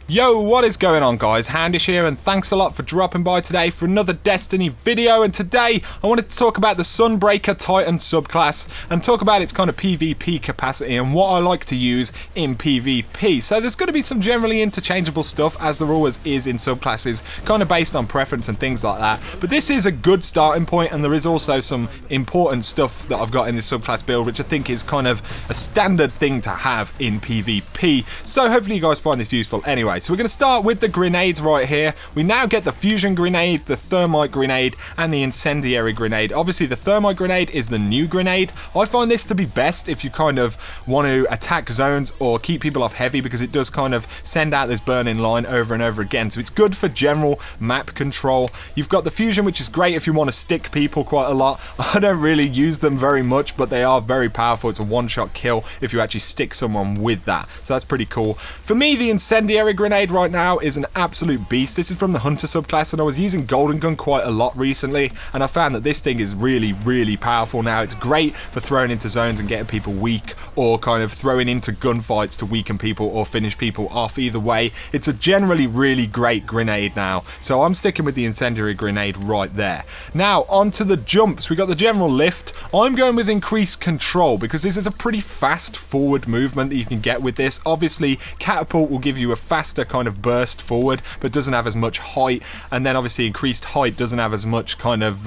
Yo, what is going on guys? Handish here, and thanks a lot for dropping by today for another Destiny video. And today I wanted to talk about the Sunbreaker Titan Subclass and talk about its kind of PvP capacity and what I like to use in PvP. So there's going to be some generally interchangeable stuff, as there always is in subclasses, kind of based on preference and things like that. But this is a good starting point, and there is also some important stuff that I've got in this subclass build which I think is kind of a standard thing to have in PvP. So hopefully you guys find this useful anyway. So we're going to start with the grenades right here. We now get the fusion grenade, the thermite grenade, and the incendiary grenade. Obviously the thermite grenade is the new grenade. I find this to be best if you kind of want to attack zones or keep people off heavy, because it does kind of send out this burning line over and over again. So it's good for general map control. You've got the fusion, which is great if you want to stick people quite a lot. I don't really use them very much, but they are very powerful. It's a one-shot kill if you actually stick someone with that. So that's pretty cool. For me, the incendiary grenade right now is an absolute beast. This is from the Hunter subclass, and I was using Golden Gun quite a lot recently, and I found that this thing is really powerful now. It's great for throwing into zones and getting people weak, or kind of throwing into gunfights to weaken people or finish people off. Either way, it's a generally really great grenade now, so I'm sticking with the incendiary grenade right there. Now onto the jumps. We got the general lift. I'm going with increased control because this is a pretty fast forward movement that you can get with this. Obviously catapult will give you a faster kind of burst forward, but doesn't have as much height, and then obviously increased height doesn't have as much kind of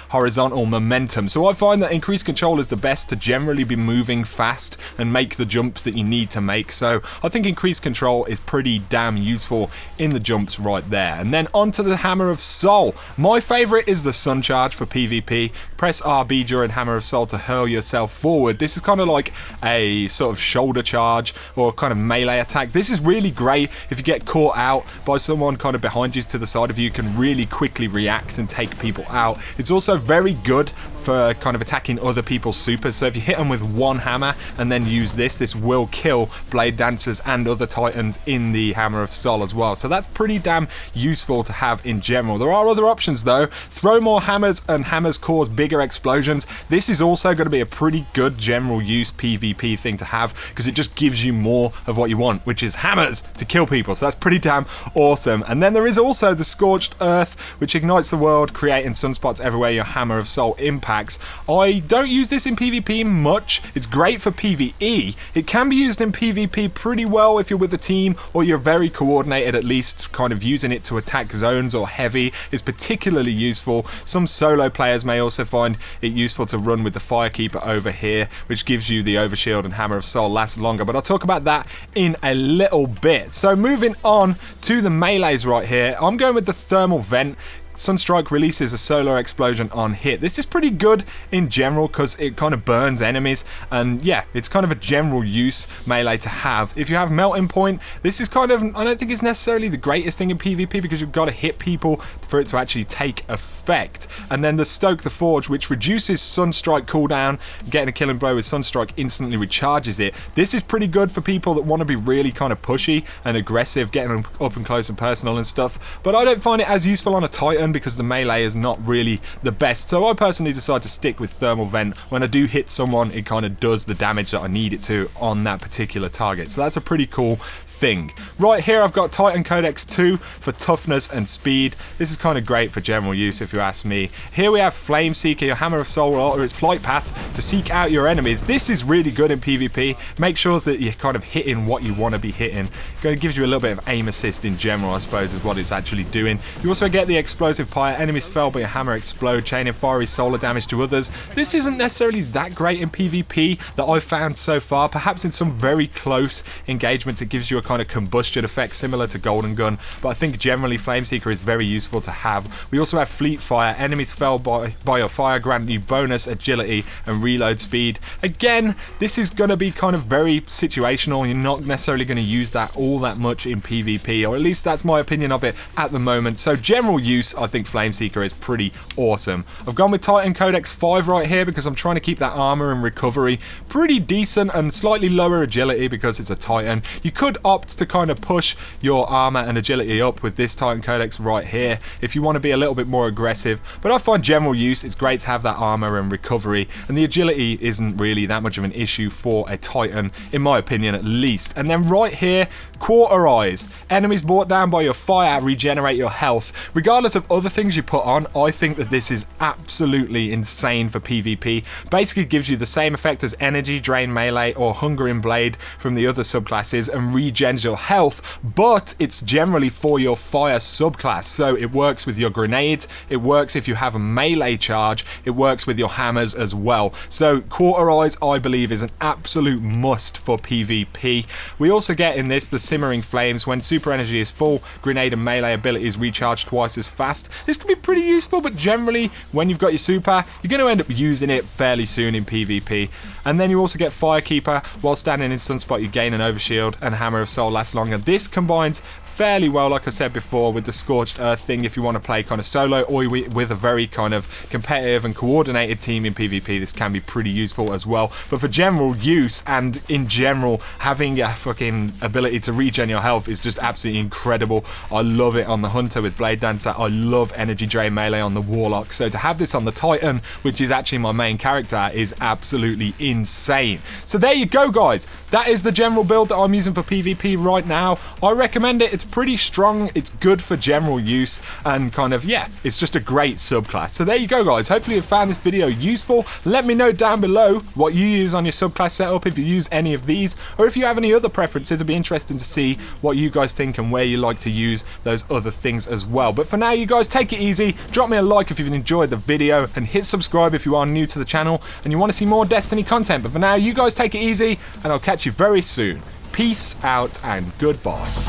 horizontal momentum. So I find that increased control is the best to generally be moving fast and make the jumps that you need to make. So I think increased control is pretty damn useful in the jumps right there. And then onto the Hammer of Soul. My favorite is the Sun Charge for PvP. Press RB during Hammer of Soul to hurl yourself forward. This is kind of like a sort of shoulder charge or kind of melee attack. This is really great if you get caught out by someone kind of behind you to the side of you. You can really quickly react and take people out. It's also very good for kind of attacking other people's supers. So if you hit them with one hammer and then use this will kill Blade Dancers and other Titans in the Hammer of Soul as well. So that's pretty damn useful to have in general. There are other options though. Throw more hammers, and hammers cause bigger explosions. This is also going to be a pretty good general use PvP thing to have, because it just gives you more of what you want, which is hammers to kill people. So that's pretty damn awesome. And then there is also the Scorched Earth, which ignites the world, creating sunspots everywhere your Hammer of Soul impacts. I don't use this in PvP much. It's great for PvE. It can be used in PvP pretty well if you're with a team or you're very coordinated, at least kind of using it to attack zones or heavy is particularly useful. Some solo players may also find it useful to run with the Firekeeper over here, which gives you the Overshield, and Hammer of Soul lasts longer, but I'll talk about that in a little bit. So moving on to the melees right here, I'm going with the Thermal Vent. Sunstrike releases a solar explosion on hit. This is pretty good in general because it kind of burns enemies, and yeah, it's kind of a general use melee to have. If you have Melting Point, this is kind of, I don't think it's necessarily the greatest thing in PvP because you've got to hit people for it to actually take effect. And then the Stoke the Forge, which reduces Sunstrike cooldown. Getting a killing blow with Sunstrike instantly recharges it. This is pretty good for people that want to be really kind of pushy and aggressive, getting them up and close and personal and stuff, but I don't find it as useful on a Titan because the melee is not really the best. So I personally decide to stick with Thermal Vent. When I do hit someone, it kind of does the damage that I need it to on that particular target. So that's a pretty cool thing. Right here I've got Titan Codex 2 for toughness and speed. This is kind of great for general use if you ask me. Here we have Flame Seeker. Your Hammer of Soul will alter its flight path to seek out your enemies. This is really good in PvP. Make sure that you're kind of hitting what you want to be hitting. It gives you a little bit of aim assist in general, I suppose, is what it's actually doing. You also get the Explosive Pyre. Enemies fell by your hammer explode, chaining fiery solar damage to others. This isn't necessarily that great in PvP that I've found so far. Perhaps in some very close engagements it gives you a kind of combustion effect similar to Golden Gun, but I think generally Flameseeker is very useful to have. We also have Fleet Fire. Enemies fell by your fire grant you bonus agility and reload speed. Again, this is going to be kind of very situational. You're not necessarily going to use that all that much in PvP, or at least that's my opinion of it at the moment. So general use, I think Flameseeker is pretty awesome. I've gone with Titan Codex 5 right here because I'm trying to keep that armor and recovery pretty decent and slightly lower agility because it's a Titan. You could opt to kind of push your armor and agility up with this Titan Codex right here if you want to be a little bit more aggressive, but I find general use it's great to have that armor and recovery, and the agility isn't really that much of an issue for a Titan, in my opinion at least. And then right here, Quarter Eyes. Enemies brought down by your fire regenerate your health. Regardless of other things you put on, I think that this is absolutely insane for PvP. Basically gives you the same effect as Energy Drain Melee or Hungering Blade from the other subclasses and regens your health, but it's generally for your fire subclass, so it works with your grenades, it works if you have a melee charge, it works with your hammers as well. So Quarter Eyes I believe is an absolute must for PvP. We also get in this the Simmering Flames. When super energy is full, grenade and melee abilities recharge twice as fast. This can be pretty useful, but generally when you've got your super, you're going to end up using it fairly soon in PvP. And then you also get Firekeeper. While standing in Sunspot, you gain an overshield, and Hammer of Soul lasts longer. This combines fairly well, like I said before, with the Scorched Earth thing if you want to play kind of solo or with a very kind of competitive and coordinated team in PvP. This can be pretty useful as well, but for general use and in general having a fucking ability to regen your health is just absolutely incredible. I love it on the Hunter with Blade Dancer. I love Energy Drain Melee on the Warlock, so to have this on the Titan, which is actually my main character, is absolutely insane. So there you go guys, that is the general build that I'm using for PvP right now. I recommend it. It's pretty strong, it's good for general use, and kind of, yeah, it's just a great subclass. So there you go guys, hopefully you found this video useful. Let me know down below what you use on your subclass setup, if you use any of these, or if you have any other preferences. It'd be interesting to see what you guys think and where you like to use those other things as well. But for now, you guys take it easy, drop me a like if you've enjoyed the video, and hit subscribe if you are new to the channel and you want to see more Destiny content. But for now, you guys take it easy, and I'll catch you very soon. Peace out and goodbye.